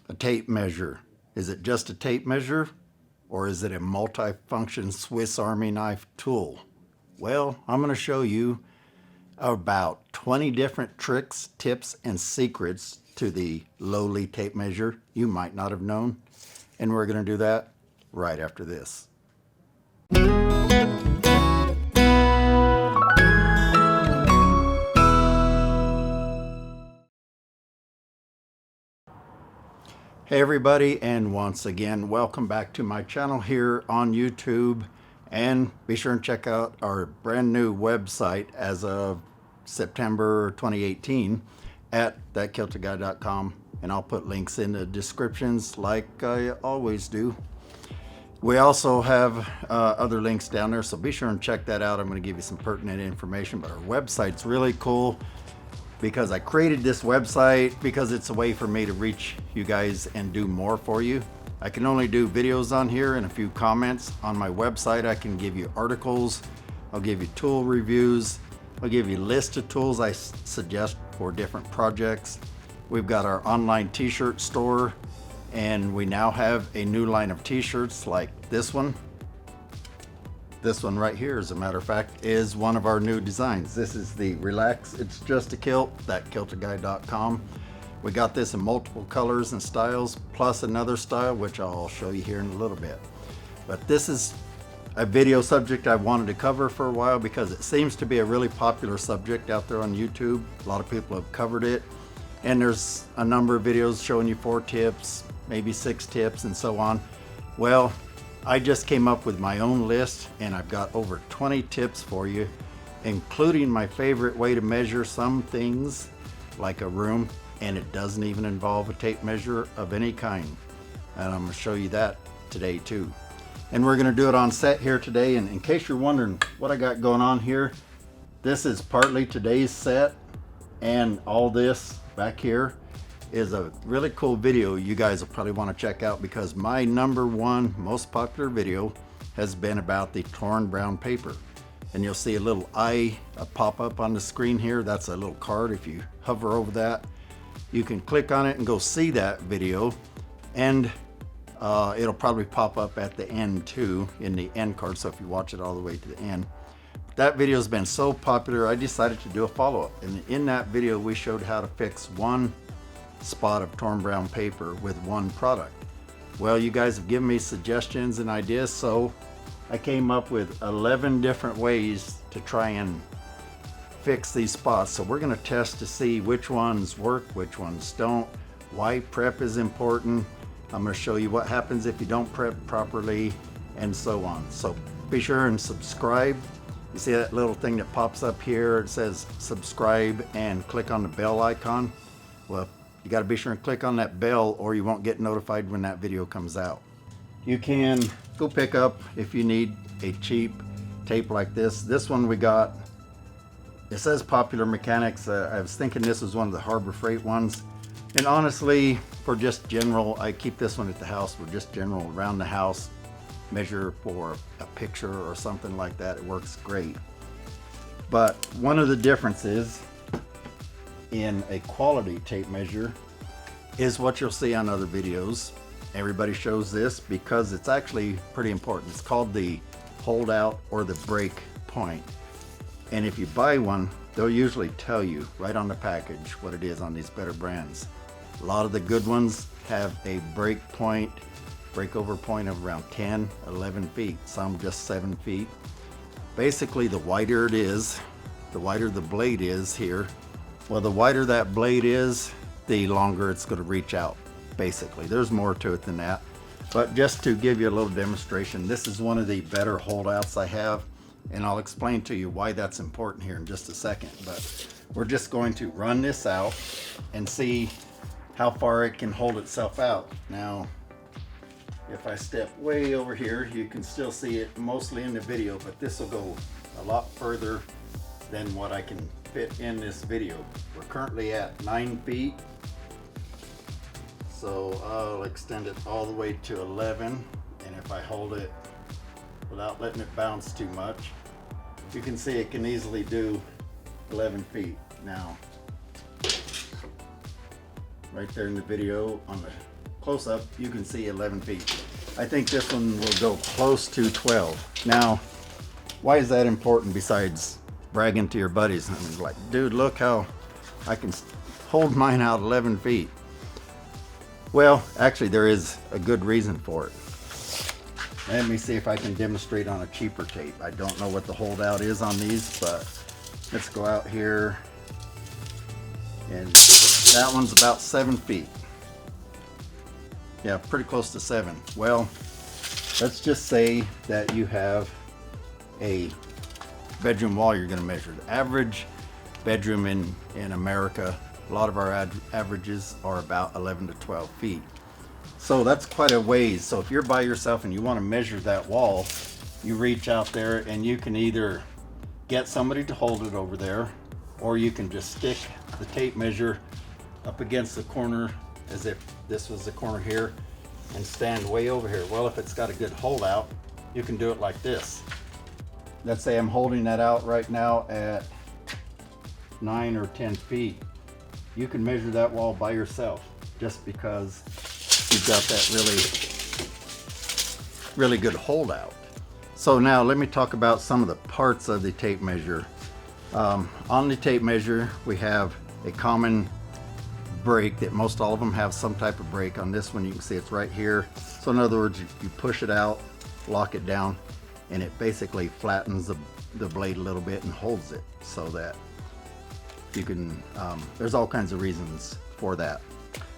A tape measure. Is it just a tape measure, or is it a multi-function Swiss Army knife tool? Well, I'm going to show you about 20 different tricks, tips, and secrets to the lowly tape measure you might not have known. And we're going to do that right after this. Hey everybody, and once again, welcome back to my channel here on YouTube. And be sure and check out our brand new website as of September 2018 at thatkiltedguy.com. And I'll put links in the descriptions like I always do. We also have other links down there, so be sure and check that out. I'm going to give you some pertinent information, but our website's really cool because I created this website because it's a way for me to reach you guys and do more for you. I can only do videos on here and a few comments. On my website, I can give you articles, I'll give you tool reviews, I'll give you a list of tools I suggest for different projects. We've got our online t-shirt store, and we now have a new line of t-shirts like this one. This one right here, as a matter of fact, is one of our new designs. This is the Relax, It's Just a Kilt, thatkiltedguy.com. We got this in multiple colors and styles, plus another style, which I'll show you here in a little bit. But this is a video subject I wanted to cover for a while because it seems to be a really popular subject out there on YouTube. A lot of people have covered it, and there's a number of videos showing you 4 tips, maybe 6 tips, and so on. Well, I just came up with my own list, and I've got over 20 tips for you, including my favorite way to measure some things like a room, and it doesn't even involve a tape measure of any kind. And I'm going to show you that today too. And we're going to do it on set here today. And in case you're wondering what I got going on here, this is partly today's set, and all this back here is a really cool video you guys will probably want to check out, because my #1 most popular video has been about the torn brown paper. And you'll see a little eye pop up on the screen here. That's a little card. If you hover over that, you can click on it and go see that video, and it'll probably pop up at the end too, in the end card, so if you watch it all the way to the end. That video has been so popular, I decided to do a follow-up, and in that video we showed how to fix one spot of torn brown paper with one product. Well, you guys have given me suggestions and ideas, so I came up with 11 different ways to try and fix these spots. So we're going to test to see which ones work, which ones don't, why prep is important. I'm going to show you what happens if you don't prep properly, and so on. So be sure and subscribe. You see that little thing that pops up here? It says subscribe, and click on the bell icon. Well, you got to be sure and click on that bell, or you won't get notified when that video comes out. You can go pick up, if you need, a cheap tape like this. This one we got, it says Popular Mechanics. I was thinking this was one of the Harbor Freight ones. And honestly, for just general, I keep this one at the house for just general around the house, measure for a picture or something like that. It works great. But one of the differences in a quality tape measure is what you'll see on other videos. Everybody shows this because it's actually pretty important. It's called the holdout or the break point. And if you buy one, they'll usually tell you right on the package what it is on these better brands. A lot of the good ones have a breakover point of around 10, 11 feet, some just 7 feet. Basically, the wider it is, the wider the blade is here, well, the wider that blade is, the longer it's going to reach out. Basically, there's more to it than that. But just to give you a little demonstration, this is one of the better holdouts I have, and I'll explain to you why that's important here in just a second. But we're just going to run this out and see how far it can hold itself out. Now, if I step way over here, you can still see it mostly in the video, but this will go a lot further than what I can fit in this video. We're currently at 9 feet. So I'll extend it all the way to 11, and if I hold it without letting it bounce too much, you can see it can easily do 11 feet. Now, right there in the video on the close up, you can see 11 feet. I think this one will go close to 12. Now, why is that important besides bragging to your buddies? I mean, like, dude, look how I can hold mine out 11 feet. Well, actually, there is a good reason for it. Let me see if I can demonstrate on a cheaper tape. I don't know what the holdout is on these, but let's go out here. And that one's about 7 feet. Yeah, pretty close to 7. Well, let's just say that you have a bedroom wall you're going to measure. The average bedroom in America, a lot of our averages are about 11 to 12 feet. So that's quite a ways. So if you're by yourself and you want to measure that wall, you reach out there and you can either get somebody to hold it over there, or you can just stick the tape measure up against the corner as if this was the corner here and stand way over here. Well, if it's got a good holdout, you can do it like this. Let's say I'm holding that out right now at 9 or 10 feet. You can measure that wall by yourself just because you've got that really good holdout. So now let me talk about some of the parts of the tape measure. On the tape measure, we have a common brake that most all of them have some type of brake. On this one, you can see it's right here. So in other words, you push it out, lock it down, and it basically flattens the blade a little bit and holds it so that you can, there's all kinds of reasons for that.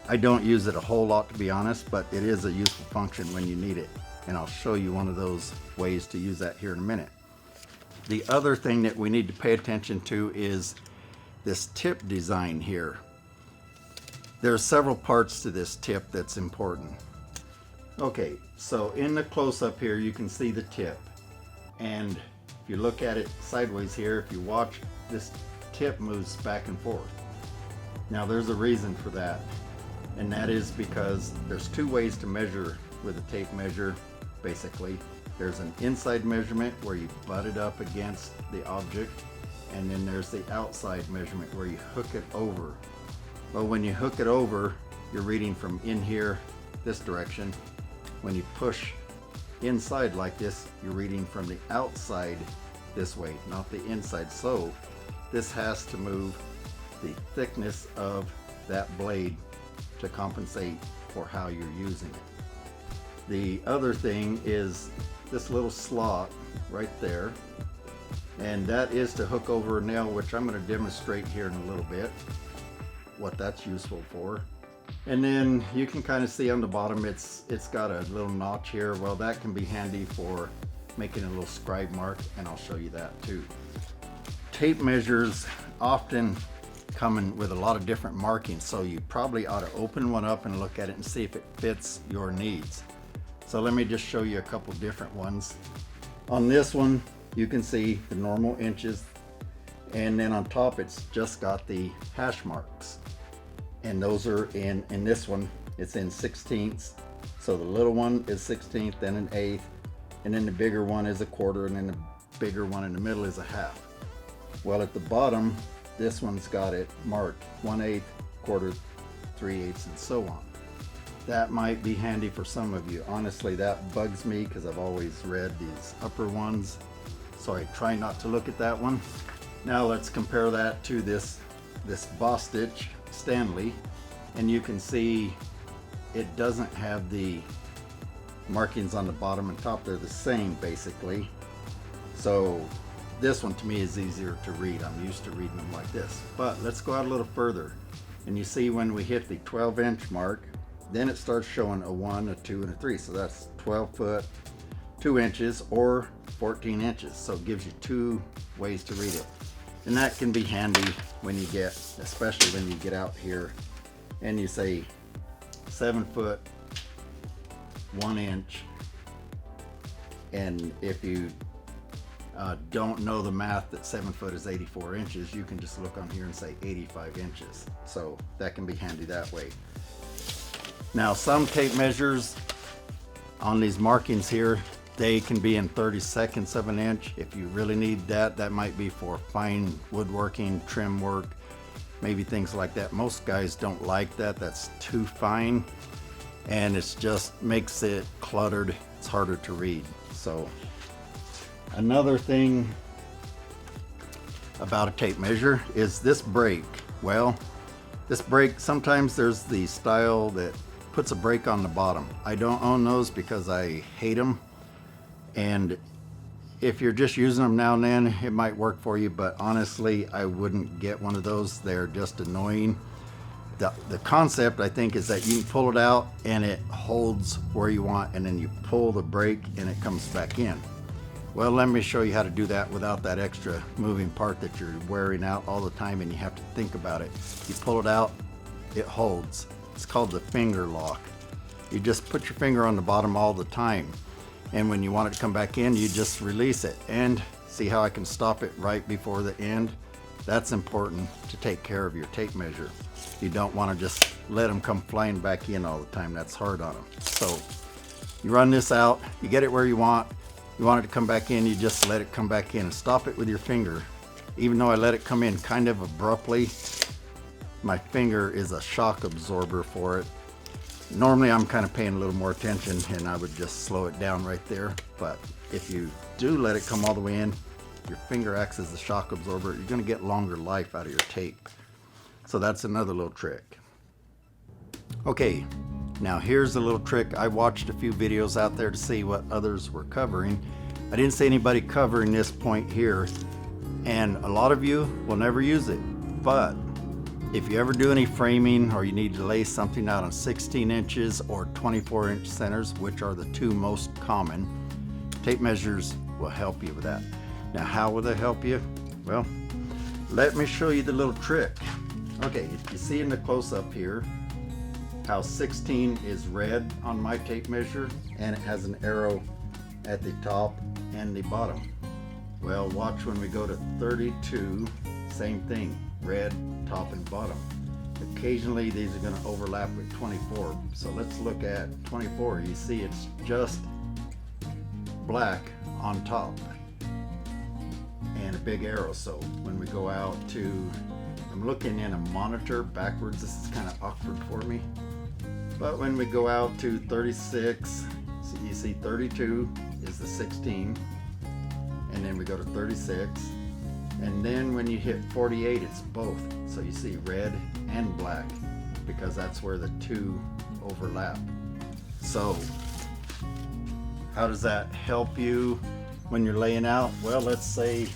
I don't use it a whole lot, to be honest, but it is a useful function when you need it. And I'll show you one of those ways to use that here in a minute. The other thing that we need to pay attention to is this tip design here. There are several parts to this tip that's important. Okay, so in the close-up here, you can see the tip. And if you look at it sideways here, if you watch, this tip moves back and forth. Now there's a reason for that. And that is because there's two ways to measure with a tape measure, basically. There's an inside measurement where you butt it up against the object, and then there's the outside measurement where you hook it over. Well, when you hook it over, you're reading from in here, this direction. When you push inside like this, you're reading from the outside this way, not the inside. So this has to move the thickness of that blade to compensate for how you're using it. The other thing is this little slot right there, and that is to hook over a nail, which I'm going to demonstrate here in a little bit what that's useful for. And then you can kind of see on the bottom it's got a little notch here. Well, that can be handy for making a little scribe mark, and I'll show you that too. Tape measures often coming with a lot of different markings, so you probably ought to open one up and look at it and see if it fits your needs. So let me just show you a couple different ones. On this one, you can see the normal inches, and then on top it's just got the hash marks, and those are in this one it's in 16ths. So the little one is 16th, then an eighth, and then the bigger one is a quarter, and then the bigger one in the middle is a half. Well, at the bottom, this one's got it marked 1/8, quarter, 3/8, and so on. That might be handy for some of you. Honestly, that bugs me because I've always read these upper ones, so I try not to look at that one. Now let's compare that to this Boss Stitch Stanley, and you can see it doesn't have the markings on the bottom and top. They're the same basically. So this one to me is easier to read. I'm used to reading them like this. But let's go out a little further, and you see when we hit the 12-inch mark, then it starts showing a 1, a 2, and a 3. So that's 12 foot, 2 inches, or 14 inches. So it gives you two ways to read it. And that can be handy when you get, especially when you get out here and you say 7 foot, 1 inch. And if you don't know the math that 7 foot is 84 inches, you can just look on here and say 85 inches. So that can be handy that way. Now, some tape measures on these markings here, they can be in 32nds of an inch. If you really need that, that might be for fine woodworking, trim work, maybe things like that. Most guys don't like that. That's too fine. and it's just makes it cluttered. It's harder to read. So another thing about a tape measure is this brake. Well, this brake, sometimes there's the style that puts a brake on the bottom. I don't own those because I hate them, and if you're just using them now and then, it might work for you, but honestly, I wouldn't get one of those. They're just annoying. The concept, I think, is that you can pull it out and it holds where you want, and then you pull the brake and it comes back in. Well, let me show you how to do that without that extra moving part that you're wearing out all the time and you have to think about it. You pull it out, it holds. It's called the finger lock. You just put your finger on the bottom all the time, and when you want it to come back in, you just release it. And see how I can stop it right before the end? That's important to take care of your tape measure. You don't want to just let them come flying back in all the time. That's hard on them. So you run this out, you get it where you want it to come back in, you just let it come back in and stop it with your finger. Even though I let it come in kind of abruptly, my finger is a shock absorber for it. Normally I'm kind of paying a little more attention and I would just slow it down right there. But if you do let it come all the way in, your finger acts as a shock absorber. You're going to get longer life out of your tape. So that's another little trick. Okay, now here's a little trick. I watched a few videos out there to see what others were covering. I didn't see anybody covering this point here, and a lot of you will never use it. But if you ever do any framing or you need to lay something out on 16 inches or 24-inch centers, which are the two most common, tape measures will help you with that. Now, how will they help you? Well, let me show you the little trick. Okay, you see in the close-up here how 16 is red on my tape measure, and it has an arrow at the top and the bottom. Well, watch when we go to 32, same thing, red top and bottom. Occasionally these are going to overlap with 24. So let's look at 24. You see it's just black on top and a big arrow. So when we go out to, I'm looking in a monitor backwards, this is kind of awkward for me, but when we go out to 36, so you see 32 is the 16, and then we go to 36, and then when you hit 48 it's both. So you see red and black because that's where the two overlap. So how does that help you when you're laying out? Well, let's say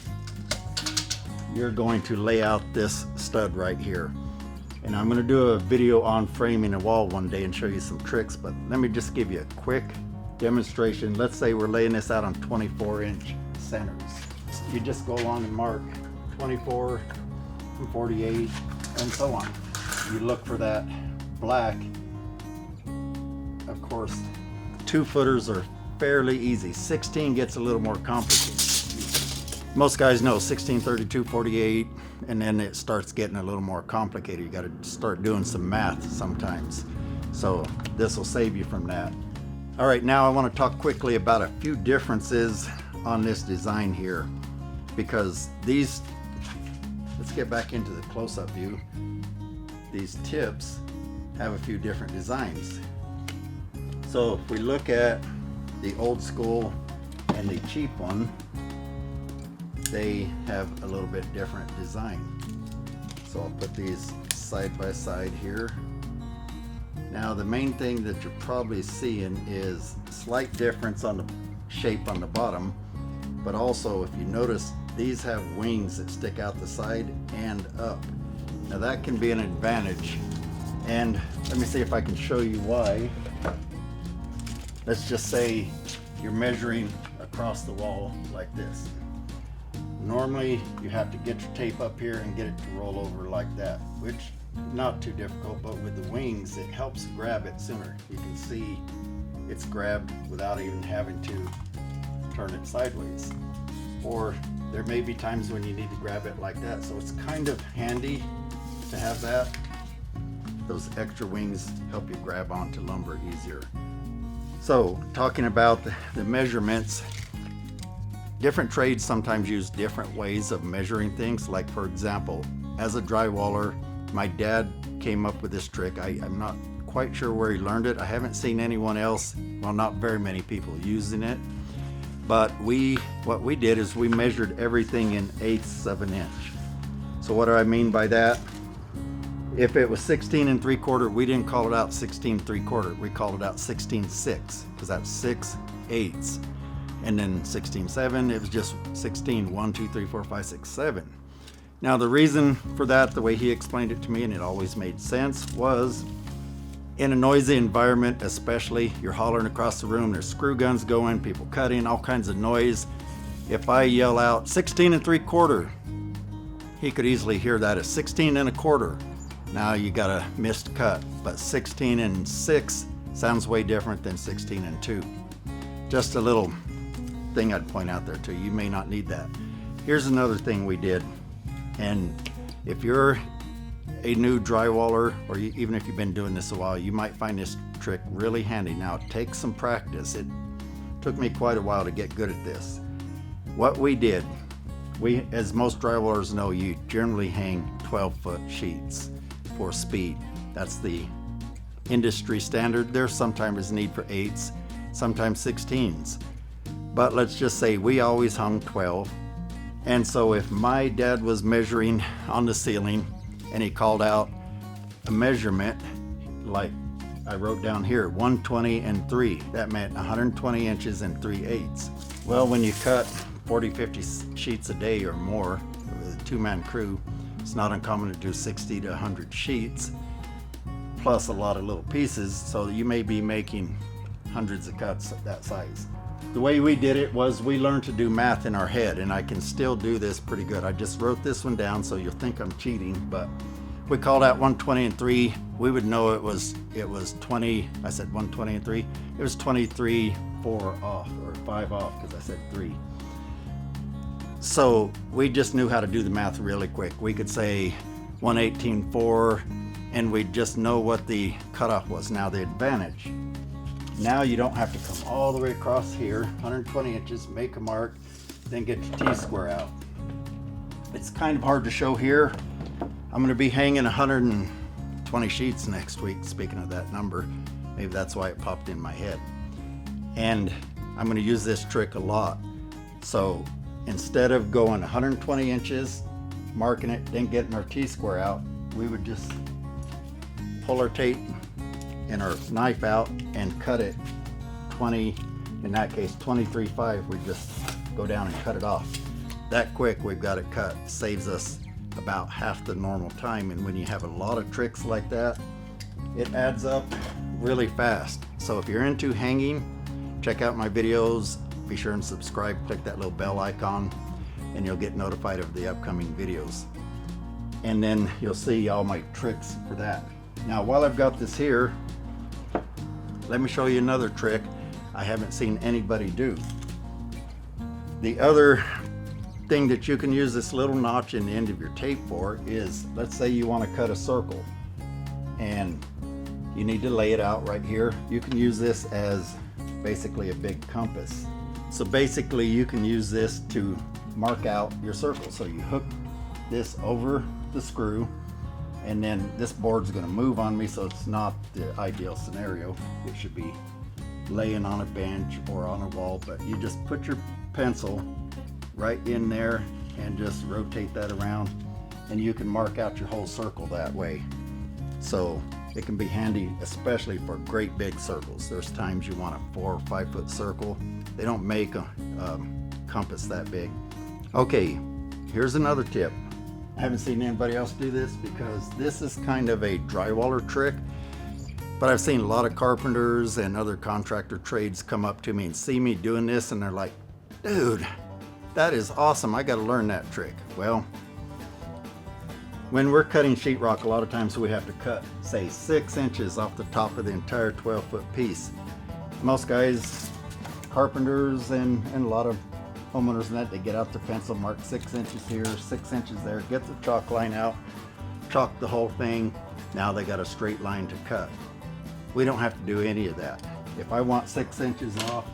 you're going to lay out this stud right here, and I'm going to do a video on framing a wall one day and show you some tricks, but let me just give you a quick demonstration. Let's say we're laying this out on 24-inch centers. You just go along and mark 24 and 48 and so on. You look for that black. Of course, 2-footers are fairly easy. 16 gets a little more complicated. Most guys know 16, 32, 48, and then it starts getting a little more complicated. You got to start doing some math sometimes. So this will save you from that. All right, now I want to talk quickly about a few differences on this design here, because these, let's get back into the close-up view. These tips have a few different designs. So if we look at the old school and the cheap one, they have a little bit different design. So I'll put these side by side here. Now the main thing that you're probably seeing is slight difference on the shape on the bottom, but also if you notice, these have wings that stick out the side and up. Now that can be an advantage, and let me see if I can show you why. Let's just say you're measuring across the wall like this. Normally you have to get your tape up here and get it to roll over like that, which not too difficult, but with the wings it helps grab it sooner. You can see it's grabbed without even having to turn it sideways. Or there may be times when you need to grab it like that, so it's kind of handy to have that. Those extra wings help you grab onto lumber easier. So talking about the measurements, different trades sometimes use different ways of measuring things. Like for example, as a drywaller, my dad came up with this trick. I'm not quite quite sure where he learned it. I haven't seen anyone else, well, not very many people using it. But what we did is we measured everything in eighths of an inch. So what do I mean by that? If it was 16 3/4, we didn't call it out 16 3/4. We called it out 16/6, because that's 6/8. And then 16/7, it was just 16, 1, 2, 3, 4, 5, 6, 7. Now the reason for that, the way he explained it to me, and it always made sense, was in a noisy environment, especially, you're hollering across the room, there's screw guns going, people cutting, all kinds of noise. If I yell out 16 3/4, he could easily hear that as 16 1/4. Now you got a missed cut, but 16 6 sounds way different than 16 2. Just a little thing I'd point out there too. You may not need that. Here's another thing we did, and if you're a new drywaller, or even if you've been doing this a while, you might find this trick really handy. Now it takes some practice. It took me quite a while to get good at this. What we did, as most drywallers know, you generally hang 12-foot sheets for speed. That's the industry standard. There sometimes is need for 8s, sometimes 16s. But let's just say we always hung 12. And so if my dad was measuring on the ceiling and he called out a measurement, like I wrote down here, 120 3, that meant 120 inches and 3/8. Well, when you cut 40, 50 sheets a day or more with a 2-man crew, it's not uncommon to do 60 to 100 sheets, plus a lot of little pieces, so you may be making hundreds of cuts of that size. The way we did it was we learned to do math in our head, and I can still do this pretty good. I just wrote this one down so you'll think I'm cheating, but we called out 120 3. We would know it was 20, I said 120 3. It was 23 4 off, or 5 off, because I said 3. So we just knew how to do the math really quick. We could say 118 4, and we'd just know what the cutoff was. Now the advantage, now you don't have to come all the way across here, 120 inches, make a mark, then get your T-square out. It's kind of hard to show here. I'm going to be hanging 120 sheets next week, speaking of that number. Maybe that's why it popped in my head. And I'm going to use this trick a lot. So instead of going 120 inches, marking it, then getting our T-square out, we would just pull our tape and our knife out and cut it 20, in that case 23/5. We just go down and cut it off. That quick, we've got it cut. Saves us about half the normal time, and when you have a lot of tricks like that, it adds up really fast. So if you're into hanging, check out my videos. Be sure and subscribe, click that little bell icon, and you'll get notified of the upcoming videos. And then you'll see all my tricks for that. Now, while I've got this here, let me show you another trick I haven't seen anybody do. The other thing that you can use this little notch in the end of your tape for is, let's say you want to cut a circle and you need to lay it out right here. You can use this as basically a big compass. So basically you can use this to mark out your circle. So you hook this over the screw, and then this board's going to move on me, so it's not the ideal scenario. It should be laying on a bench or on a wall, but you just put your pencil right in there and just rotate that around, and you can mark out your whole circle that way. So it can be handy, especially for great big circles. There's times you want a 4 or 5 foot circle. They don't make a compass that big. Okay, here's another tip. I haven't seen anybody else do this because this is kind of a drywaller trick, but I've seen a lot of carpenters and other contractor trades come up to me and see me doing this, and they're like, dude, that is awesome, I gotta learn that trick. Well, when we're cutting sheetrock, a lot of times we have to cut, say, 6 inches off the top of the entire 12-foot piece. Most guys, carpenters and a lot of homeowners and that, they get out their pencil, mark 6 inches here, 6 inches there, get the chalk line out, chalk the whole thing. Now they got a straight line to cut. We don't have to do any of that. If I want 6 inches off,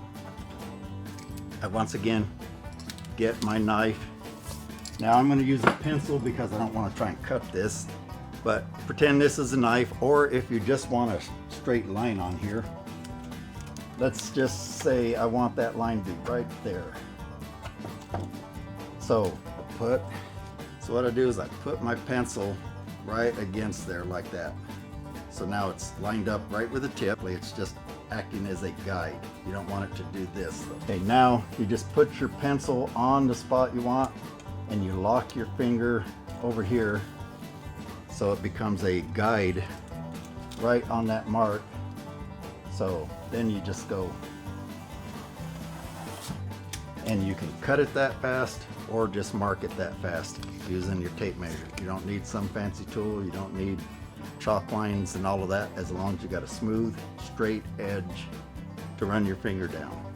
I once again get my knife. Now I'm going to use a pencil because I don't want to try and cut this, but pretend this is a knife, or if you just want to straight line on here. Let's just say I want that line to be right there. So what I do is I put my pencil right against there like that. So now it's lined up right with the tip. It's just acting as a guide. You don't want it to do this though. Okay, now you just put your pencil on the spot you want and you lock your finger over here so it becomes a guide right on that mark. So then you just go, and you can cut it that fast or just mark it that fast using your tape measure. You don't need some fancy tool, you don't need chalk lines and all of that, as long as you got a smooth, straight edge to run your finger down.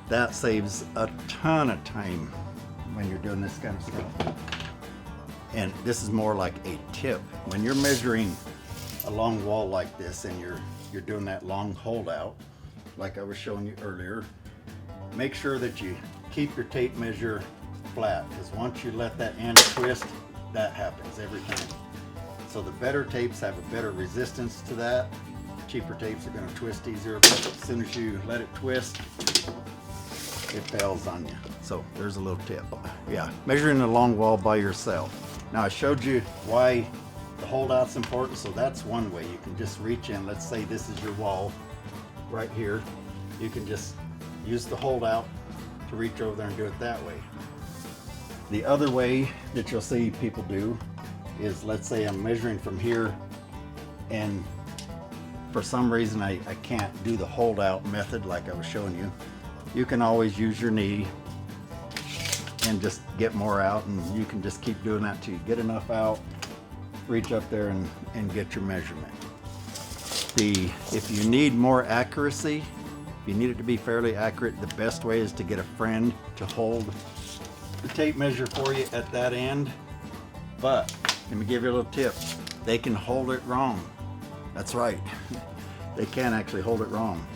That saves a ton of time when you're doing this kind of stuff. And this is more like a tip. When you're measuring a long wall like this and you're doing that long holdout, like I was showing you earlier, make sure that you keep your tape measure flat, because once you let that end twist, that happens every time. So the better tapes have a better resistance to that. Cheaper tapes are going to twist easier, but as soon as you let it twist, it fails on you. So there's a little tip. Yeah, measuring a long wall by yourself. Now I showed you why the holdout's important, so that's one way. You can just reach in. Let's say this is your wall right here. You can just use the holdout to reach over there and do it that way. The other way that you'll see people do is, let's say I'm measuring from here and for some reason I can't do the holdout method like I was showing you. You can always use your knee and just get more out, and you can just keep doing that till you get enough out, reach up there and get your measurement. If you need more accuracy, if you need it to be fairly accurate, the best way is to get a friend to hold the tape measure for you at that end. But let me give you a little tip. They can hold it wrong. That's right. They can actually hold it wrong.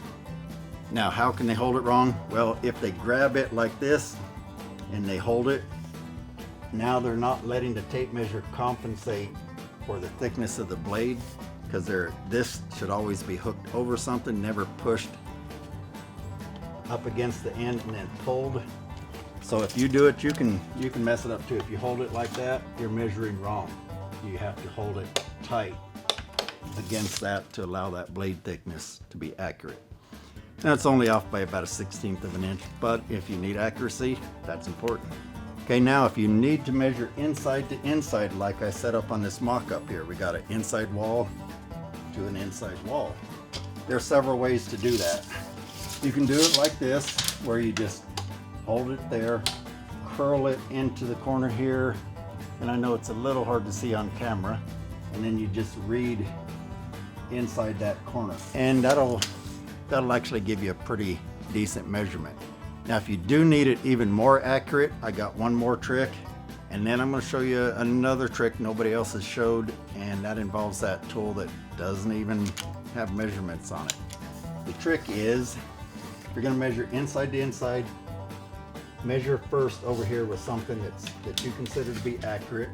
Now, how can they hold it wrong? Well, if they grab it like this and they hold it, now they're not letting the tape measure compensate for the thickness of the blade, because this should always be hooked over something, never pushed up against the end and then pulled. So if you do it, you can mess it up too. If you hold it like that, you're measuring wrong. You have to hold it tight against that to allow that blade thickness to be accurate. Now it's only off by about 1/16 of an inch, but if you need accuracy, that's important. Okay, now if you need to measure inside to inside, like I set up on this mock-up here, we got an inside wall to an inside wall. There are several ways to do that. You can do it like this, where you just hold it there, curl it into the corner here, and I know it's a little hard to see on camera, and then you just read inside that corner, and that'll actually give you a pretty decent measurement. Now if you do need it even more accurate, I got one more trick, and then I'm going to show you another trick nobody else has showed, and that involves that tool that doesn't even have measurements on it. The trick is, if you're going to measure inside to inside, measure first over here with something that you consider to be accurate.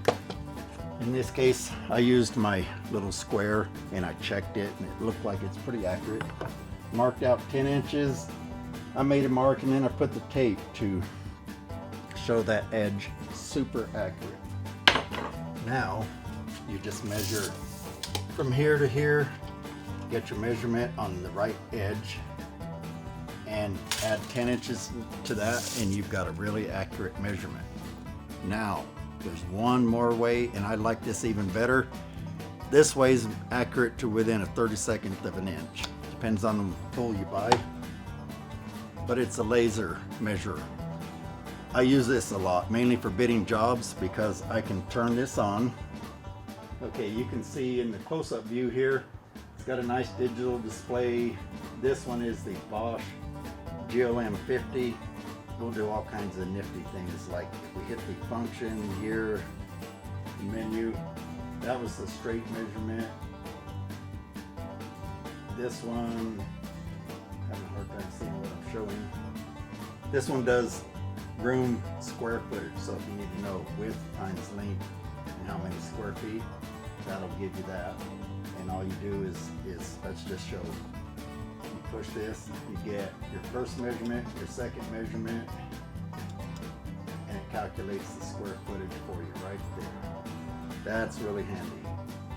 In this case, I used my little square and I checked it, and it looked like it's pretty accurate. Marked out 10 inches. I made a mark, and then I put the tape to show that edge super accurate. Now you just measure from here to here, get your measurement on the right edge, and add 10 inches to that, and you've got a really accurate measurement. Now there's one more way, and I like this even better. This way is accurate to within a 32nd of an inch. Depends on the tool you buy, but it's a laser measurer. I use this a lot, mainly for bidding jobs, because I can turn this on. Okay, you can see in the close-up view here, it's got a nice digital display. This one is the Bosch GLM 50. We'll do all kinds of nifty things, like if we hit the function here, the menu, that was the straight measurement. This one, having a hard time seeing what I'm showing. This one does room square footage, so if you need to know width times length and how many square feet, that'll give you that. And all you do is let's just show. You push this, you get your first measurement, your second measurement, and it calculates the square footage for you right there. That's really handy.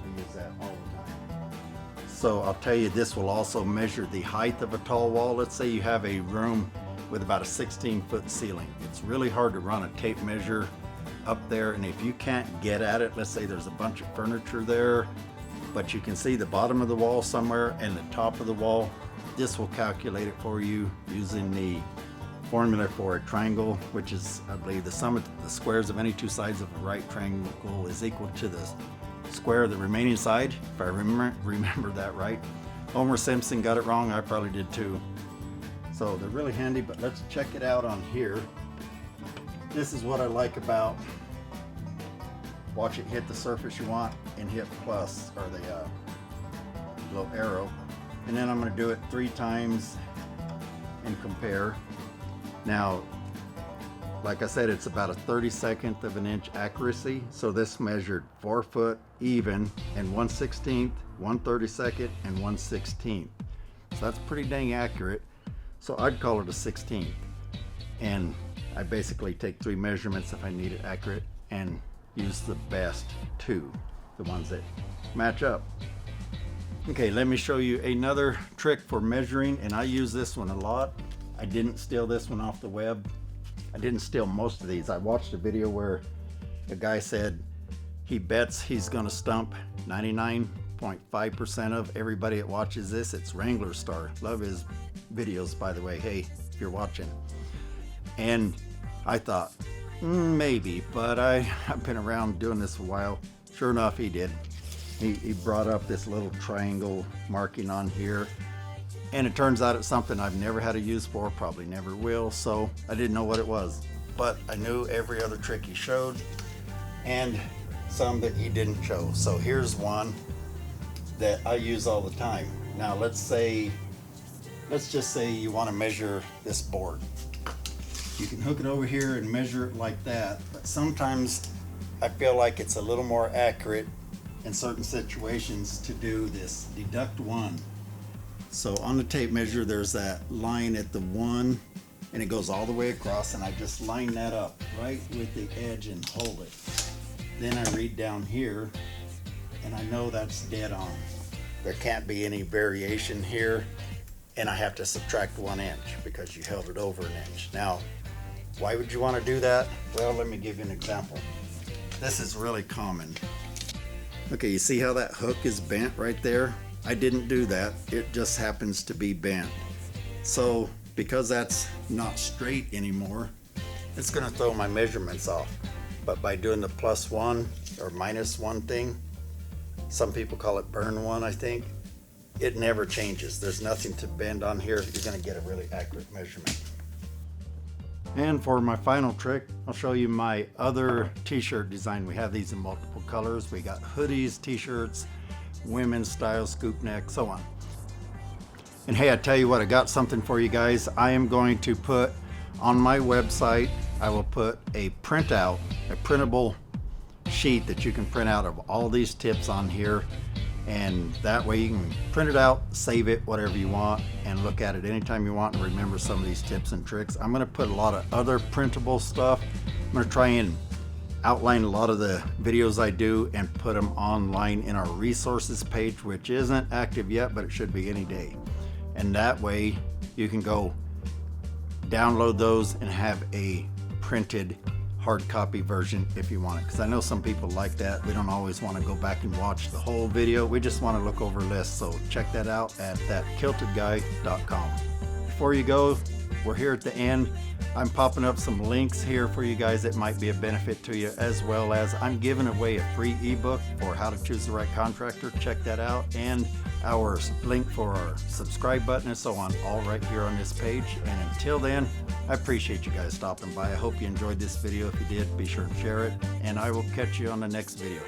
We use that all the time. So I'll tell you, this will also measure the height of a tall wall. Let's say you have a room with about a 16-foot ceiling. It's really hard to run a tape measure up there, and if you can't get at it, let's say there's a bunch of furniture there, but you can see the bottom of the wall somewhere and the top of the wall, this will calculate it for you using the formula for a triangle, which is, I believe, the sum of the squares of any two sides of a right triangle is equal to the square of the remaining side, if I remember that right. Homer Simpson got it wrong, I probably did too. So they're really handy, but let's check it out on here. This is what I like about, watch it hit the surface you want and hit plus, or the little arrow. And then I'm going to do it 3 times and compare. Now, like I said, it's about a 32nd of an inch accuracy. So this measured 4 foot even and 1/16, 1/32, and 1/16. So that's pretty dang accurate. So I'd call it a 16th. And I basically take 3 measurements if I need it accurate and use the best 2, the ones that match up. Okay, let me show you another trick for measuring, and I use this one a lot. I didn't steal this one off the web. I didn't steal most of these. I watched a video where a guy said he bets he's gonna stump 99.5% of everybody that watches this. It's Wrangler Star. Love his videos, by the way. Hey, if you're watching. And I thought, maybe, but I've been around doing this a while. Sure enough, he did. He brought up this little triangle marking on here, and it turns out it's something I've never had a use for, probably never will, so I didn't know what it was. But I knew every other trick he showed and some that he didn't show. So here's one that I use all the time. Now let's just say you want to measure this board. You can hook it over here and measure it like that, but sometimes I feel like it's a little more accurate in certain situations to do this deduct 1. So on the tape measure, there's that line at the 1, and it goes all the way across, and I just line that up right with the edge and hold it. Then I read down here, and I know that's dead on. There can't be any variation here, and I have to subtract 1 inch because you held it over an inch. Now, why would you want to do that? Well, let me give you an example. This is really common. Okay, you see how that hook is bent right there? I didn't do that. It just happens to be bent. So because that's not straight anymore, it's going to throw my measurements off. But by doing the +1 or -1 thing, some people call it burn 1, I think, it never changes. There's nothing to bend on here. You're going to get a really accurate measurement. And for my final trick, I'll show you my other t-shirt design. We have these in multiple colors. We got hoodies, t-shirts, women's style, scoop neck, so on. And hey, I tell you what, I got something for you guys. I am going to put on my website, I will put a printout, a printable sheet that you can print out of all these tips on here. And that way you can print it out, save it, whatever you want, and look at it anytime you want and remember some of these tips and tricks. I'm going to put a lot of other printable stuff. I'm going to try and outline a lot of the videos I do and put them online in our resources page, which isn't active yet, but it should be any day. And that way you can go download those and have a printed hard copy version if you want it, because I know some people like that. We don't always want to go back and watch the whole video. We just want to look over lists. So check that out at thatkiltedguy.com. Before you go, we're here at the end. I'm popping up some links here for you guys that might be a benefit to you, as well as I'm giving away a free ebook for how to choose the right contractor. Check that out, and our link for our subscribe button and so on, all right here on this page. And until then, I appreciate you guys stopping by. I hope you enjoyed this video. If you did, be sure to share it, and I will catch you on the next video.